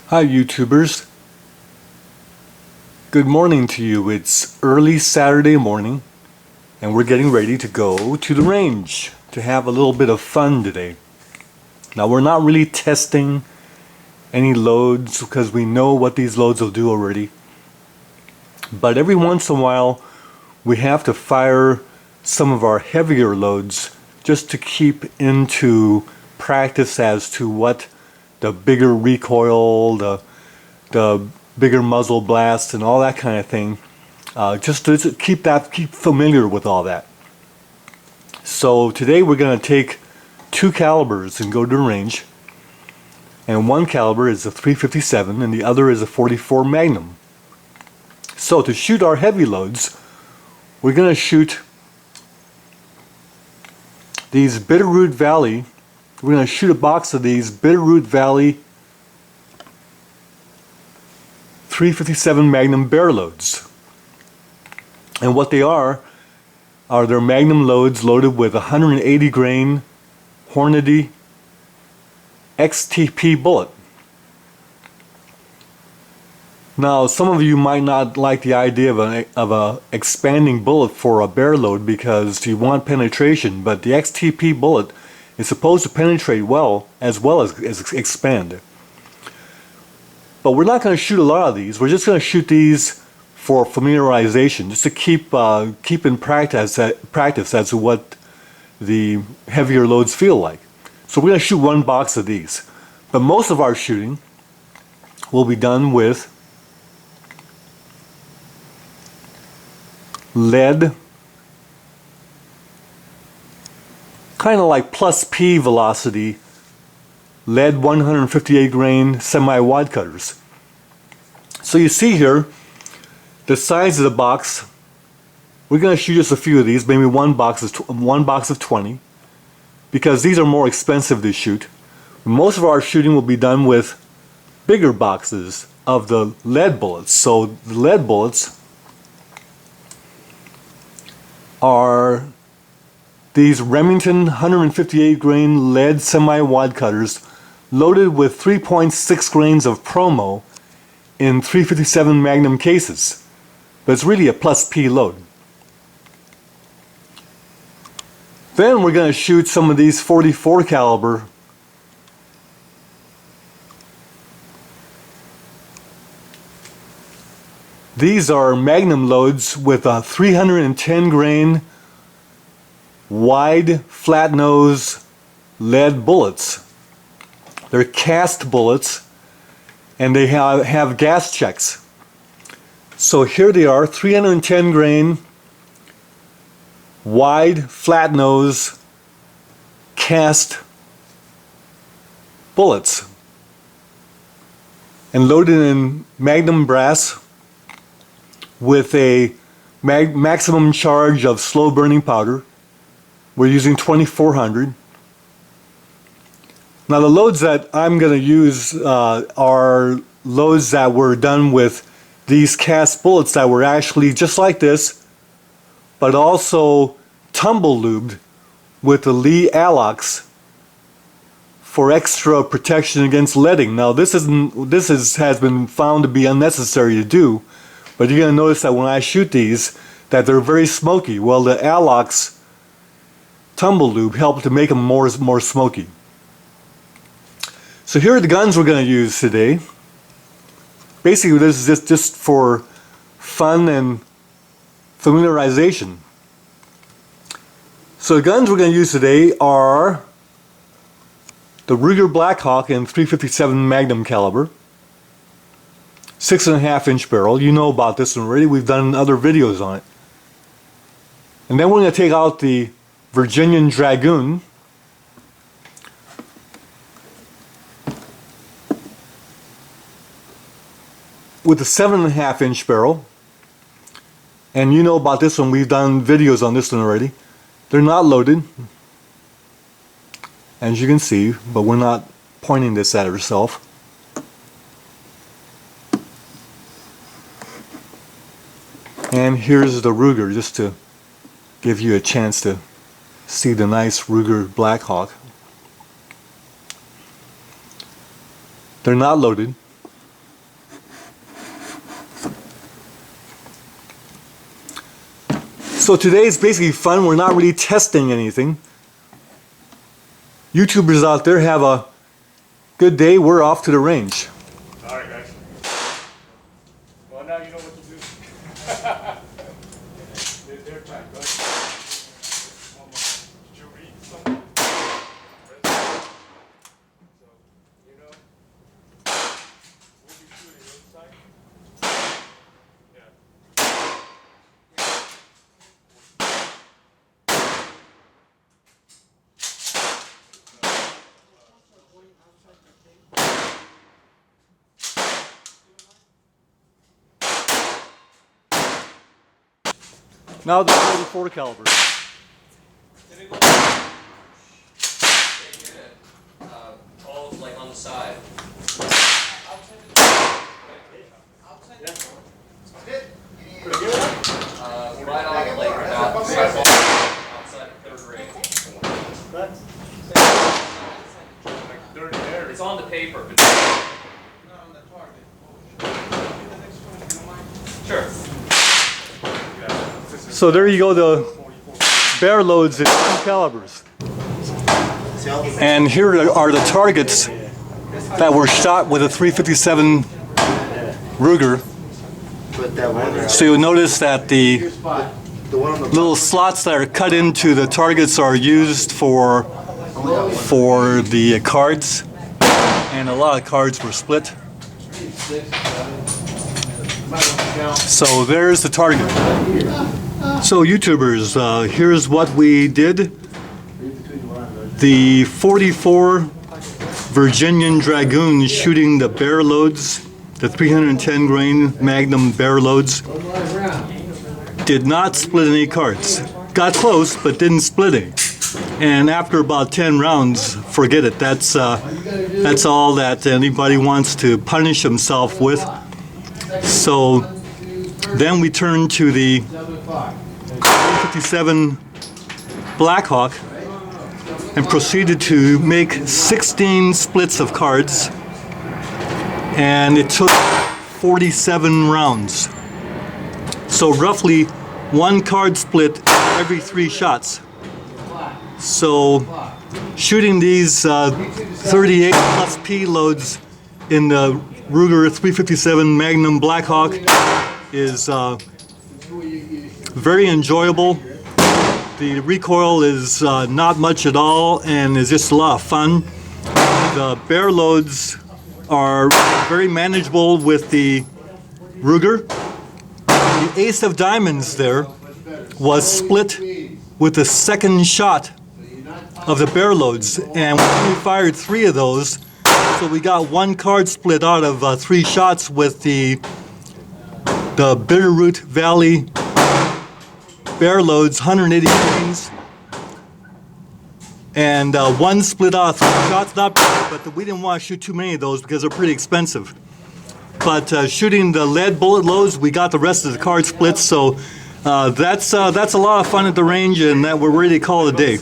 Hi YouTubers, good morning to you. It's early Saturday morning and we're getting ready to go to the range to have a little bit of fun today. Now we're not really testing any loads because we know what these loads will do already, but every once in a while we have to fire some of our heavier loads just to keep into practice as to what the bigger recoil, the bigger muzzle blast and all that kind of thing, just to keep familiar with all that. So today we're going to take two calibers and go to the range, and one caliber is a 357 and the other is a 44 Magnum. So to shoot our heavy loads, we're going to shoot these Bitterroot Valley. We're going to shoot a box of these Bitterroot Valley 357 Magnum bear loads. And what they are their Magnum loads loaded with 180 grain Hornady XTP bullet. Now some of you might not like the idea of a expanding bullet for a bear load because you want penetration, but the XTP bullet is supposed to penetrate well as expand. But we're not going to shoot a lot of these. We're just going to shoot these for familiarization, just to keep in practice as to what the heavier loads feel like. So we're going to shoot one box of these. But most of our shooting will be done with lead, kind of like plus P velocity, lead 158 grain semi-wad cutters. So you see here the size of the box. We're going to shoot just a few of these, maybe one box of 20, because these are more expensive to shoot. Most of our shooting will be done with bigger boxes of the lead bullets. So the lead bullets are these Remington 158 grain lead semi-wad cutters loaded with 3.6 grains of promo in 357 Magnum cases. But it's really a plus P load. Then we're going to shoot some of these 44 caliber These are Magnum loads with a 310 grain wide flat nose lead bullets. They're cast bullets and they have gas checks. So here they are, 310 grain wide flat nose cast bullets and loaded in Magnum brass with a maximum charge of slow burning powder. We're using 2400. Now the loads that I'm going to use are loads that were done with these cast bullets that were actually just like this, but also tumble lubed with the Lee Alox for extra protection against leading. Now this has been found to be unnecessary to do, but you're going to notice that when I shoot these that they're very smoky. Well, the Alox tumble lube helped to make them more smoky. So here are the guns we're going to use today. Basically this is just for fun and familiarization. So the guns we're going to use today are the Ruger Blackhawk in 357 Magnum caliber, 6.5 inch barrel. You know about this one already. We've done other videos on it. And then we're going to take out the Virginian Dragoon with a 7.5 inch barrel. And you know about this one. We've done videos on this one already. They're not loaded, as you can see, but we're not pointing this at ourselves. And here's the Ruger, just to give you a chance to see the nice Ruger Blackhawk. They're not loaded. So today is basically fun. We're not really testing anything. YouTubers out there have a good day. We're off to the range. All right, guys. Well, now you know what to do. They're time. Go ahead. Did you read something? So, you know, we'll be shooting inside. Yeah. Now the 44 caliber. All like on the side. Right on the lake right now. Outside of third grade. Like dirty air. It's on the paper. But sure. So there you go, the bear loads in 2 calibers. And here are the targets that were shot with a 357 Ruger. So you'll notice that the little slots that are cut into the targets are used for the cards, and a lot of cards were split. So there's the target. So YouTubers, here's what we did. The 44 Virginian Dragoons shooting the bear loads, the 310 grain Magnum bear loads, did not split any cards. Got close, but didn't split any. And after about 10 rounds, forget it. That's all that anybody wants to punish himself with. So then we turned to the 357 Blackhawk and proceeded to make 16 splits of cards, and it took 47 rounds. So roughly 1 card split every 3 shots. So shooting these 38 plus P loads in the Ruger 357 Magnum Blackhawk is very enjoyable. The recoil is not much at all and is just a lot of fun. The bear loads are very manageable with the Ruger. The ace of diamonds there was split with the second shot of the bear loads, and we only fired 3 of those, so we got 1 card split out of 3 shots with the Bitterroot Valley bear loads, 180 grains, and 1 split out of 3 shots. Not bad, but we didn't want to shoot too many of those because they're pretty expensive. But shooting the lead bullet loads, we got the rest of the card splits. So that's a lot of fun at the range, and that we're ready to call it a day.